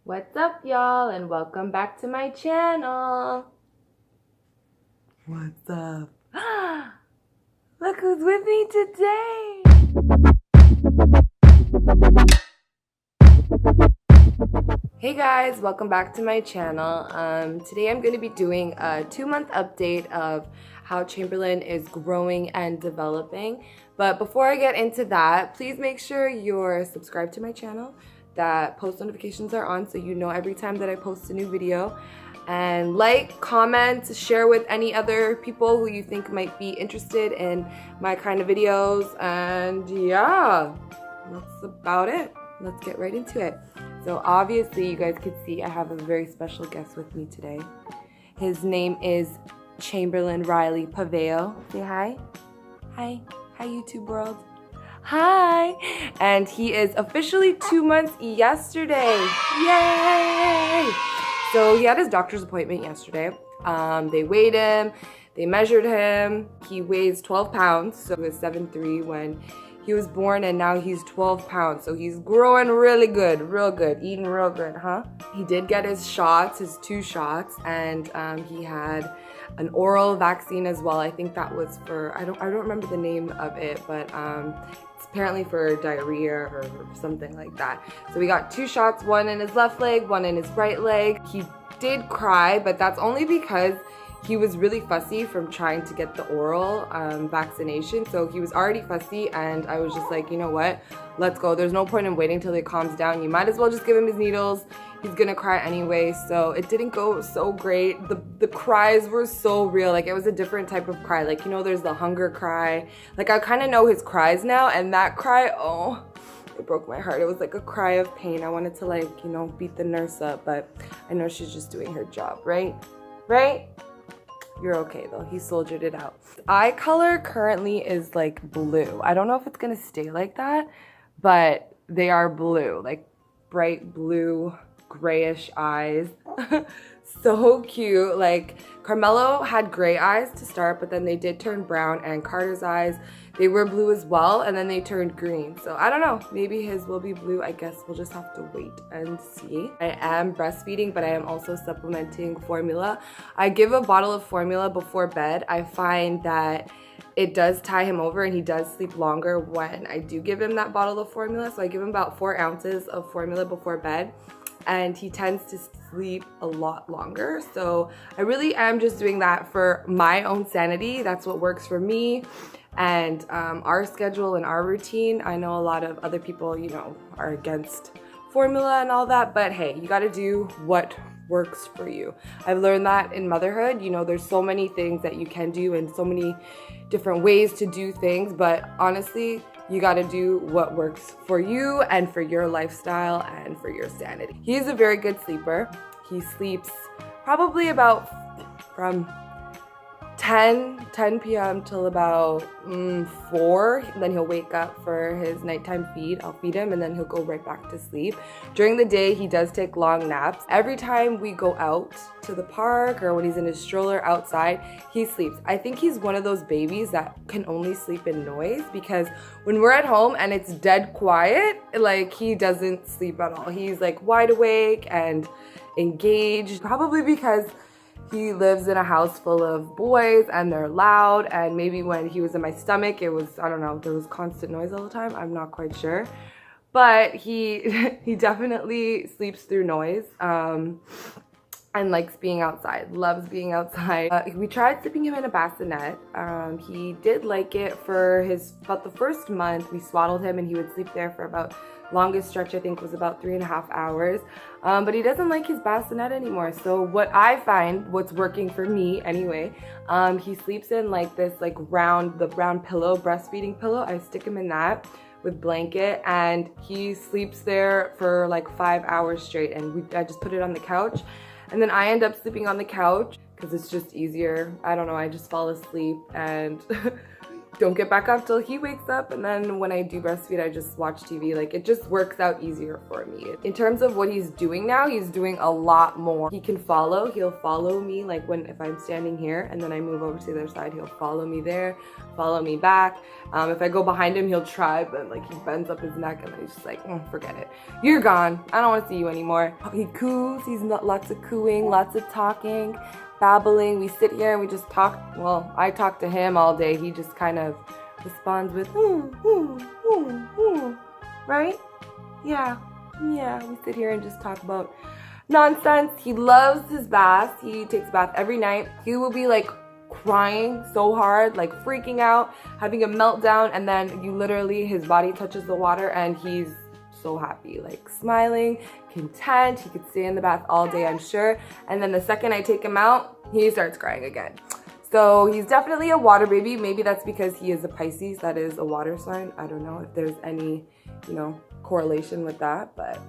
What's up, y'all, and welcome back to my channel. What's up? Look who's with me today. Hey guys, welcome back to my channel. Today I'm going to be doing a 2-month update of how Chamberlain is growing and developing. But before I get into that, please make sure you're subscribed to my channel, that post notifications are on so you know every time that I post a new video. And like, comment, share with any other people who you think might be interested in my kind of videos. And yeah, that's about it. Let's get right into it. So obviously you guys could see I have a very special guest with me today. His name is Chamberlain Riley Paveo. Say hi. Hi. Hi, YouTube world. Hi. And he is officially 2 months yesterday. Yay! So he had his doctor's appointment yesterday. They weighed him. They measured him. He weighs 12 pounds. So he was 7'3" when he was born, and now he's 12 pounds. So he's growing really good, real good, eating real good, huh? He did get his shots, his 2 shots, and he had an oral vaccine as well. I think that was for, I don't remember the name of it, but it's apparently for diarrhea or something like that. So we got 2 shots, one in his left leg, one in his right leg. He did cry, but that's only because he was really fussy from trying to get the oral vaccination. So he was already fussy, and I was just like, you know what? Let's go. There's no point in waiting till he calms down. You might as well just give him his needles. He's gonna cry anyway. So it didn't go so great. The cries were so real. Like, it was a different type of cry. Like, you know, there's the hunger cry. Like, I kind of know his cries now, and that cry, oh, it broke my heart. It was like a cry of pain. I wanted to, like, you know, beat the nurse up, but I know she's just doing her job, right? Right? You're okay though, he soldiered it out. Eye color currently is like blue. I don't know if it's gonna stay like that, but they are blue, like bright blue, grayish eyes. So cute. Like, Carmelo had gray eyes to start, but then they did turn brown, and Carter's eyes, they were blue as well, and then they turned green. So I don't know, maybe his will be blue. I guess we'll just have to wait and see. I am breastfeeding, but I am also supplementing formula. I give a bottle of formula before bed. I find that it does tie him over, and he does sleep longer when I do give him that bottle of formula. So I give him about 4 ounces of formula before bed, and he tends to sleep a lot longer. So I really am just doing that for my own sanity. That's what works for me and our schedule and our routine. I know a lot of other people, you know, are against formula and all that, but hey, you got to do what works for you. I've learned that in motherhood. You know, there's so many things that you can do and so many different ways to do things, but honestly, you got to do what works for you and for your lifestyle and for your sanity. He's a very good sleeper. He sleeps probably about from 10 p.m. till about 4. Then he'll wake up for his nighttime feed. I'll feed him, and then he'll go right back to sleep. During the day, he does take long naps. Every time we go out to the park or when he's in his stroller outside, he sleeps. I think he's one of those babies that can only sleep in noise, because when we're at home and it's dead quiet, like, he doesn't sleep at all. He's like wide awake and engaged, probably because he lives in a house full of boys and they're loud, and maybe when he was in my stomach, it was, I don't know, there was constant noise all the time. I'm not quite sure. But he definitely sleeps through noise and likes being outside, loves being outside. We tried sleeping him in a bassinet. He did like it for about the first month. We swaddled him and he would sleep there for about, longest stretch I think was about 3.5 hours. But he doesn't like his bassinet anymore. So what I find, what's working for me anyway, he sleeps in like this the round pillow, breastfeeding pillow. I stick him in that with blanket, and he sleeps there for like 5 hours straight, and I just put it on the couch, and then I end up sleeping on the couch because it's just easier. I don't know, I just fall asleep, and don't get back up till he wakes up, and then when I do breastfeed, I just watch TV. Like, it just works out easier for me. In terms of what he's doing now, he's doing a lot more. He can follow. He'll follow me, like if I'm standing here and then I move over to the other side, he'll follow me there, follow me back. If I go behind him, he'll try, but like he bends up his neck and he's just like, forget it. You're gone. I don't want to see you anymore. He coos. He's not lots of cooing, lots of talking, babbling. We sit here and we just talk. Well, I talk to him all day. He just kind of responds with right? Yeah. We sit here and just talk about nonsense. He loves his baths. He takes a bath every night. He will be like crying so hard, like freaking out, having a meltdown, and then his body touches the water and he's so happy, like smiling, content. He could stay in the bath all day, I'm sure. And then the second I take him out, he starts crying again. So he's definitely a water baby. Maybe that's because he is a Pisces. That is a water sign. I don't know if there's any, correlation with that, but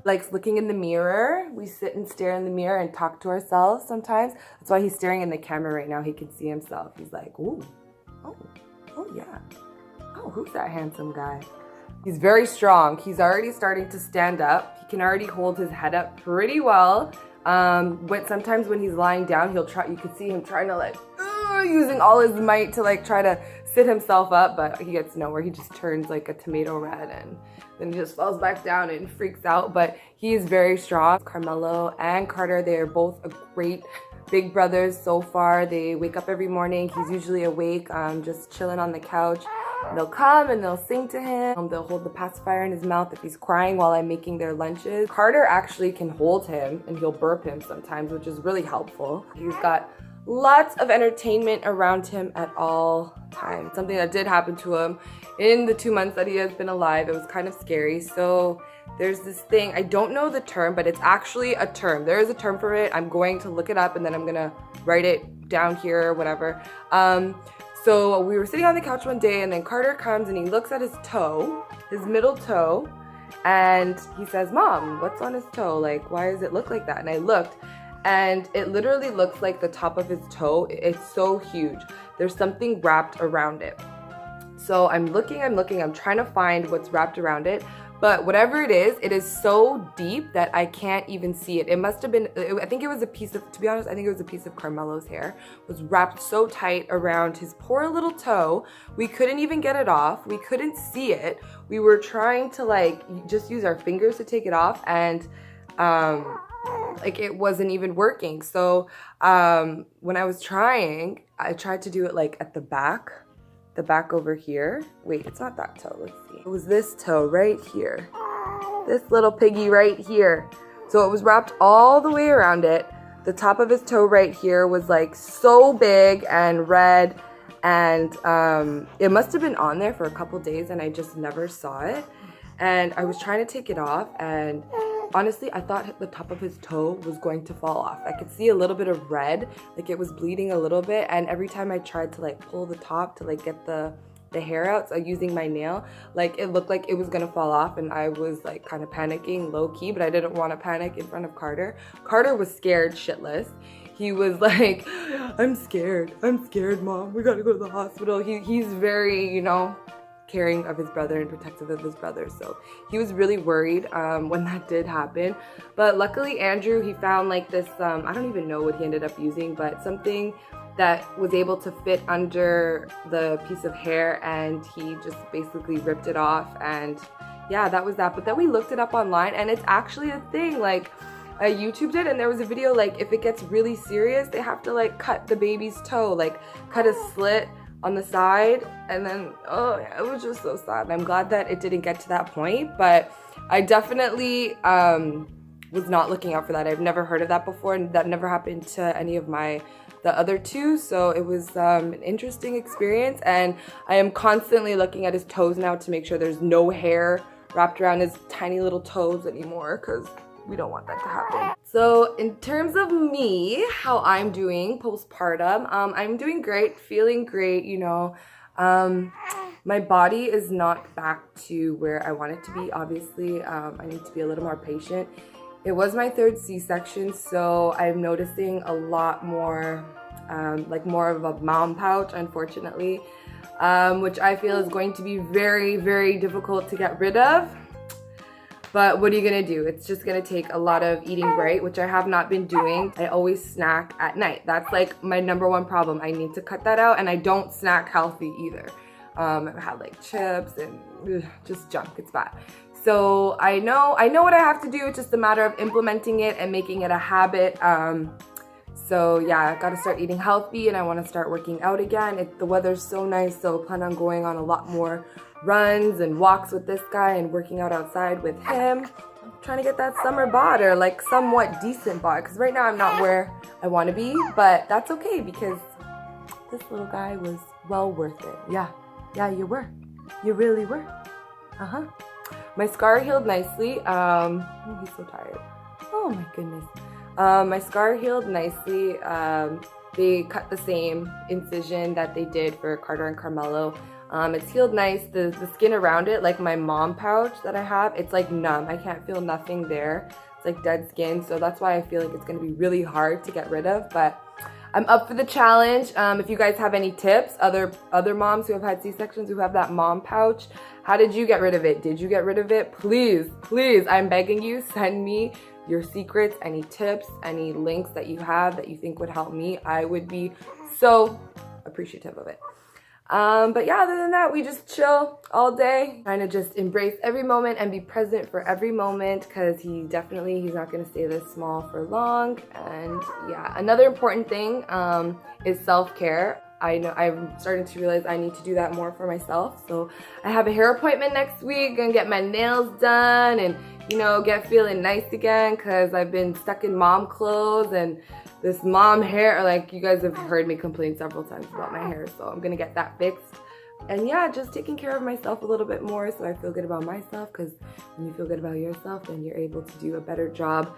likes looking in the mirror. We sit and stare in the mirror and talk to ourselves sometimes. That's why he's staring in the camera right now. He can see himself. He's like, ooh, oh yeah. Oh, who's that handsome guy? He's very strong. He's already starting to stand up. He can already hold his head up pretty well. Sometimes when he's lying down, you can see him trying to using all his might to try to sit himself up, but he gets nowhere. He just turns like a tomato red and then he just falls back down and freaks out, but he is very strong. Carmelo and Carter, they are both a great big brothers so far. They wake up every morning. He's usually awake, just chilling on the couch. They'll come and they'll sing to him. They'll hold the pacifier in his mouth if he's crying while I'm making their lunches. Carter actually can hold him and he'll burp him sometimes, which is really helpful. He's got lots of entertainment around him at all times. Something that did happen to him in the 2 months that he has been alive. It was kind of scary. So there's this thing, I don't know the term, but it's actually a term. There is a term for it. I'm going to look it up and then I'm gonna write it down here or whatever. So we were sitting on the couch one day and then Carter comes and he looks at his toe, his middle toe, and he says, "Mom, what's on his toe? Like, why does it look like that?" And I looked and it literally looks like the top of his toe. It's so huge. There's something wrapped around it. So I'm looking, I'm trying to find what's wrapped around it. But whatever it is so deep that I can't even see it. It must have been, I think it was a piece of, to be honest, I think it was a piece of Carmelo's hair. It was wrapped so tight around his poor little toe. We couldn't even get it off. We couldn't see it. We were trying to just use our fingers to take it off, and it wasn't even working. So when I was trying, I tried to do it at the back over here. Wait, it's not that toe. Let's see. It was this toe right here. This little piggy right here. So it was wrapped all the way around it. The top of his toe right here was so big and red, and it must have been on there for a couple days and I just never saw it. And I was trying to take it off, and honestly, I thought the top of his toe was going to fall off. I could see a little bit of red, it was bleeding a little bit, and every time I tried to pull the top to get the hair out, so using my nail, it looked like it was gonna fall off, and I was kind of panicking low key, but I didn't want to panic in front of Carter. Carter was scared shitless. He was like, I'm scared, Mom, we gotta go to the hospital. He's very, caring of his brother and protective of his brother, so he was really worried when that did happen. But luckily Andrew, he found this I don't even know what he ended up using, but something that was able to fit under the piece of hair, and he just basically ripped it off, and yeah, that was that. But then we looked it up online and it's actually a thing. I YouTubed it, and there was a video if it gets really serious, they have to cut the baby's toe, cut a slit on the side, and then it was just so sad. And I'm glad that it didn't get to that point, but I definitely was not looking out for that. I've never heard of that before, and that never happened to any of the other two, so it was an interesting experience. And I am constantly looking at his toes now to make sure there's no hair wrapped around his tiny little toes anymore, because we don't want that to happen. So in terms of me, how I'm doing postpartum, I'm doing great, feeling great, my body is not back to where I want it to be. Obviously, I need to be a little more patient. It was my 3rd C-section, so I'm noticing a lot more, more of a mom pouch, unfortunately. which I feel is going to be very, very difficult to get rid of. But what are you gonna do? It's just gonna take a lot of eating right, which I have not been doing. I always snack at night. That's like my #1 problem. I need to cut that out, and I don't snack healthy either. I've had like chips and just junk, it's bad. So I know what I have to do. It's just a matter of implementing it and making it a habit. So yeah, I gotta start eating healthy, and I wanna start working out again. The weather's so nice, so I plan on going on a lot more runs and walks with this guy and working out outside with him. I'm trying to get that summer bod, or like somewhat decent bod, because right now I'm not where I want to be, but that's okay because this little guy was well worth it. Yeah, you were. You really were. My scar healed nicely. Oh, he's so tired. Oh my goodness. My scar healed nicely. They cut the same incision that they did for Carter and Carmelo. It's healed nice. The skin around it, like my mom pouch that I have, it's like numb. I can't feel nothing there. It's like dead skin, so that's why I feel like it's gonna be really hard to get rid of, but I'm up for the challenge. If you guys have any tips, other moms who have had C-sections who have that mom pouch, how did you get rid of it? Did you get rid of it? Please, please, I'm begging you, send me your secrets, any tips, any links that you have that you think would help me. I would be so appreciative of it. But yeah, other than that, we just chill all day, trying to just embrace every moment and be present for every moment, because he's not going to stay this small for long. And yeah, another important thing is self-care. I know I'm starting to realize I need to do that more for myself. So I have a hair appointment next week, gonna get my nails done and, you know, get feeling nice again, because I've been stuck in mom clothes and this mom hair. Like, you guys have heard me complain several times about my hair, so I'm gonna get that fixed. And yeah, just taking care of myself a little bit more so I feel good about myself, because when you feel good about yourself, then you're able to do a better job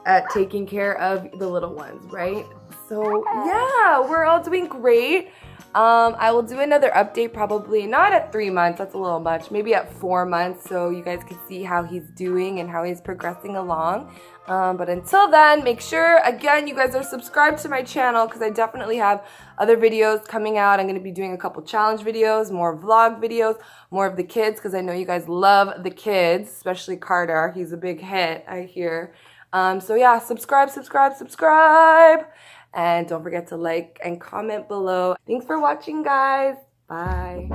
at taking care of the little ones, right? So yeah, we're all doing great. I will do another update, probably not at 3 months, that's a little much, maybe at 4 months, so you guys can see how he's doing and how he's progressing along. But until then, make sure, again, you guys are subscribed to my channel, because I definitely have other videos coming out. I'm going to be doing a couple challenge videos, more vlog videos, more of the kids, because I know you guys love the kids, especially Carter. He's a big hit, I hear. So yeah, subscribe. And don't forget to like and comment below. Thanks for watching, guys. Bye.